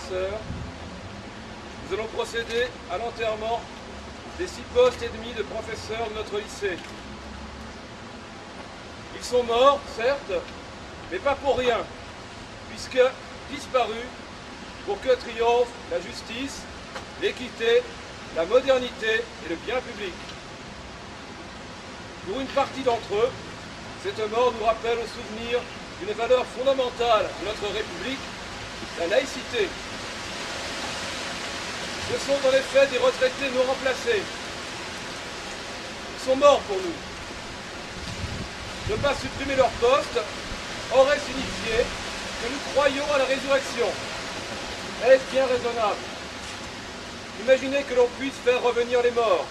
sœurs, nous allons procéder à l'enterrement des 6 postes et demi de professeurs de notre lycée. Ils sont morts, certes, mais pas pour rien, puisque disparus pour que triomphe la justice, l'équité, la modernité et le bien public. Pour une partie d'entre eux, cette mort nous rappelle au souvenir d'une valeur fondamentale de notre République, la laïcité. Ce sont en effet des retraités non remplacés. Ils sont morts pour nous. Ne pas supprimer leur poste aurait signifié que nous croyons à la résurrection. Est-ce bien raisonnable? Imaginez que l'on puisse faire revenir les morts.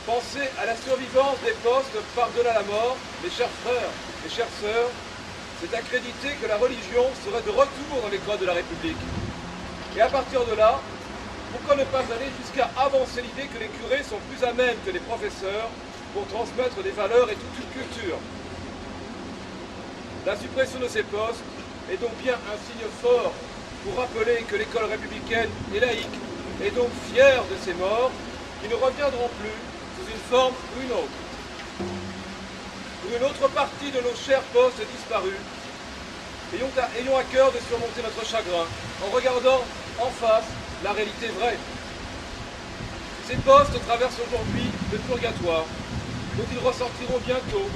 Pensez à la survivance des postes par-delà la mort, mes chers frères, mes chères sœurs. C'est accréditer que la religion serait de retour dans les codes de la République. Et à partir de là, pourquoi ne pas aller jusqu'à avancer l'idée que les curés sont plus à même que les professeurs pour transmettre des valeurs et toute une culture? La suppression de ces postes est donc bien un signe fort pour rappeler que l'école républicaine et laïque est donc fière de ces morts qui ne reviendront plus sous une forme ou une autre. Pour une autre partie de nos chers postes disparus, ayons à cœur de surmonter notre chagrin en regardant en face la réalité vraie. Ces postes traversent aujourd'hui le purgatoire, dont ils ressortiront bientôt,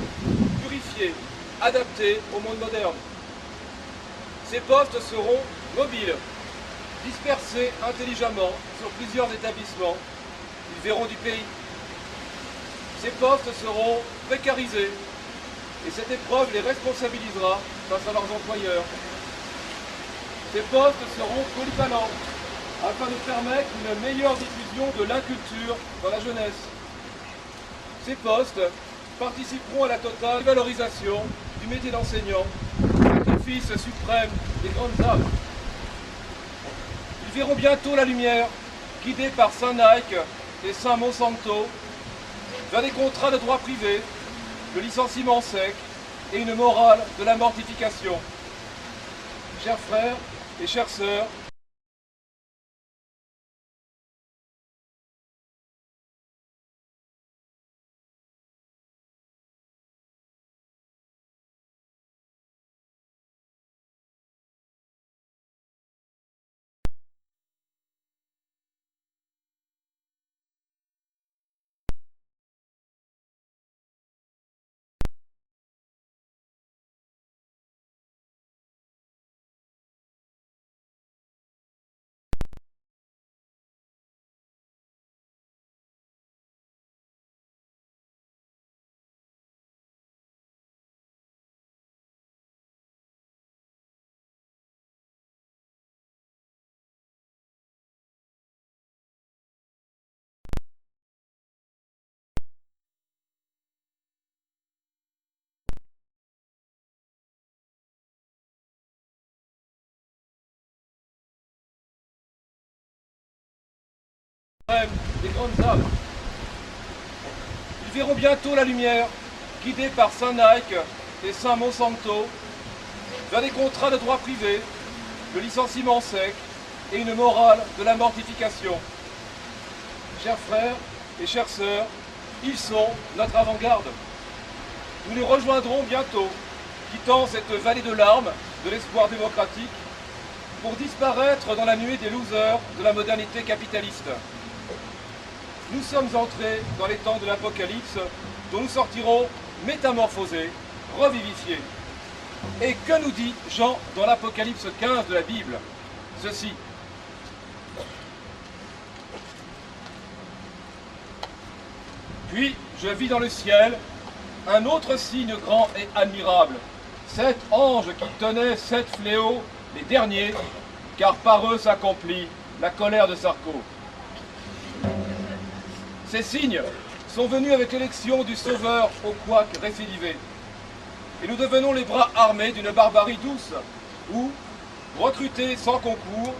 purifiés, adaptés au monde moderne. Ces postes seront mobiles, dispersés intelligemment sur plusieurs établissements. Ils verront du pays. Ces postes seront précarisés et cette épreuve les responsabilisera face à leurs employeurs. Ces postes seront polyvalents afin de permettre une meilleure diffusion de l'inculture dans la jeunesse. Ces postes participeront à la totale valorisation du métier d'enseignant, sacrifice suprême des grandes âmes. Ils verront bientôt la lumière, guidée par Saint Nike et Saint Monsanto, vers des contrats de droit privé, le licenciement sec et une morale de la mortification. Chers frères et chères sœurs, des grandes âmes. Ils verront bientôt la lumière, guidée par Saint Nike et Saint Monsanto, vers des contrats de droit privé, le licenciement sec et une morale de la mortification. Chers frères et chères sœurs, ils sont notre avant-garde. Nous les rejoindrons bientôt, quittant cette vallée de larmes de l'espoir démocratique, pour disparaître dans la nuée des losers de la modernité capitaliste. Nous sommes entrés dans les temps de l'Apocalypse, dont nous sortirons métamorphosés, revivifiés. Et que nous dit Jean dans l'Apocalypse 15 de la Bible? Ceci. Puis je vis dans le ciel un autre signe grand et admirable, 7 anges qui tenaient 7 fléaux, les derniers, car par eux s'accomplit la colère de Sarko. Ces signes sont venus avec l'élection du Sauveur au couac récidivé. Et nous devenons les bras armés d'une barbarie douce, où, recrutés sans concours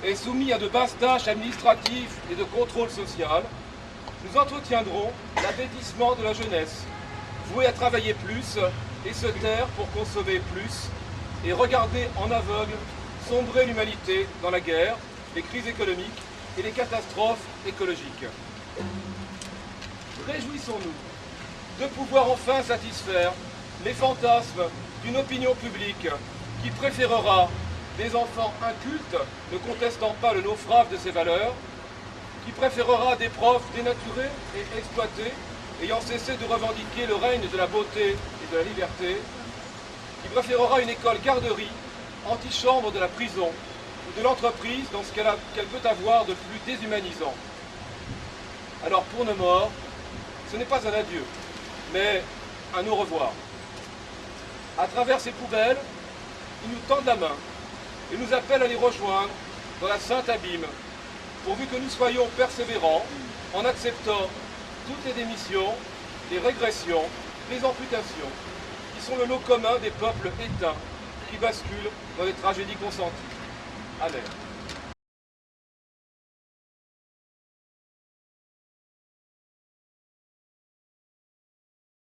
et soumis à de basses tâches administratives et de contrôle social, nous entretiendrons l'abêtissement de la jeunesse, vouée à travailler plus et se taire pour consommer plus, et regarder en aveugle sombrer l'humanité dans la guerre, les crises économiques et les catastrophes écologiques. Réjouissons-nous de pouvoir enfin satisfaire les fantasmes d'une opinion publique qui préférera des enfants incultes ne contestant pas le naufrage de ses valeurs, qui préférera des profs dénaturés et exploités, ayant cessé de revendiquer le règne de la beauté et de la liberté, qui préférera une école garderie, antichambre de la prison ou de l'entreprise dans ce qu'elle peut avoir de plus déshumanisant. Alors pour nos morts, ce n'est pas un adieu, mais un au revoir. À travers ces poubelles, ils nous tendent la main et nous appellent à les rejoindre dans la sainte abîme, pourvu que nous soyons persévérants en acceptant toutes les démissions, les régressions, les amputations, qui sont le lot commun des peuples éteints qui basculent dans les tragédies consenties. Amen.